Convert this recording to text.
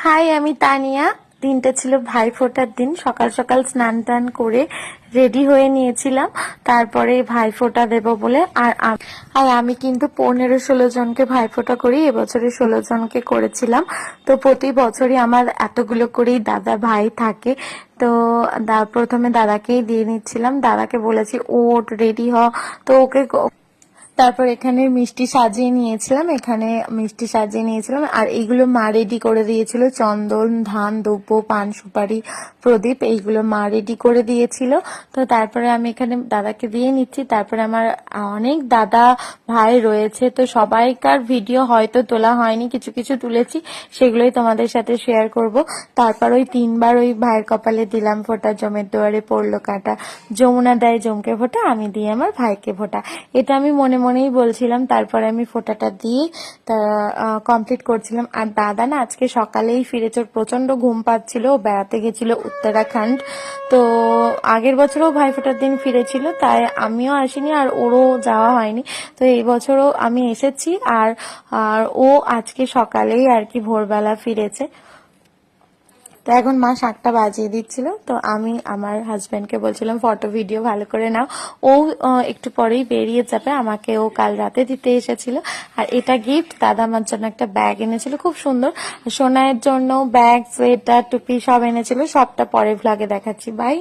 High, আমি তানিয়া। দিনটা ছিল ভাইফোঁটার দিন। সকাল সকাল স্নান টান করে রেডি হয়ে নিয়েছিলাম, তারপরে ভাইফোঁটা দেব বলে। আর আমি কিন্তু 15-16 জনকে ভাইফোঁটা করি, এবছরে 16 জনকে করেছিলাম। তো প্রতি বছরই আমার এতগুলো করেই দাদা ভাই থাকে। তো প্রথমে দাদাকেই দিয়ে নিচ্ছিলাম, দাদাকে বলেছি ওঠ রেডি হ। তো ওকে তারপর এখানে মিষ্টি সাজিয়ে নিয়েছিলাম, আর এইগুলো মা রেডি করে দিয়েছিল। চন্দন, ধান, দুব্ব, পান সুপারি, প্রদীপ, এইগুলো মা রেডি করে দিয়েছিল। তো তারপরে আমি এখানে দাদাকে দিয়ে নিচ্ছি। তারপরে আমার অনেক দাদা ভাই রয়েছে, তো সবাইকার ভিডিও হয়তো তোলা হয়নি, কিছু কিছু তুলেছি, সেগুলোই তোমাদের সাথে শেয়ার করব। তারপর ওই 3বার ওই ভাইয়ের কপালে দিলাম ফোঁটা, জমের দুয়ারে পড়লো কাটা, যমুনা দেয় জমকে ফোঁটা, আমি দিয়ে আমার ভাইকে ফোঁটা। এটা আমি মনে মনেই বলছিলাম। তারপরে আমি ফোঁটাটা দিয়ে কমপ্লিট করছিলাম। আর দাদা না আজকে সকালেই ফিরেছে, ওর প্রচন্ড ঘুম পাচ্ছিল, ও বেড়াতে গেছিল উত্তরাখণ্ড। তো আগের বছরও ভাইফোঁটার দিন ফিরেছিল, তাই আমিও আসিনি আর ওরও যাওয়া হয়নি। তো এই বছরও আমি এসেছি, আর আর ও আজকে সকালেই আর কি ভোরবেলা ফিরেছে। তো এখন মা 7টা বাজিয়ে দিচ্ছিল, তো আমি আমার হাজবেন্ডকে বলছিলাম ফটো ভিডিও ভালো করে নাও। ও একটু পরেই বেরিয়ে যাবে, আমাকে ও কাল রাতে দিতে এসেছিল। আর এটা গিফট, দাদা আমার জন্য একটা ব্যাগ এনেছিল খুব সুন্দর, সোনাইয়ের জন্য ব্যাগ, সোয়েটার, টুপি সব এনেছিল। সবটা পরে ভ্লগে দেখাচ্ছি। বাই।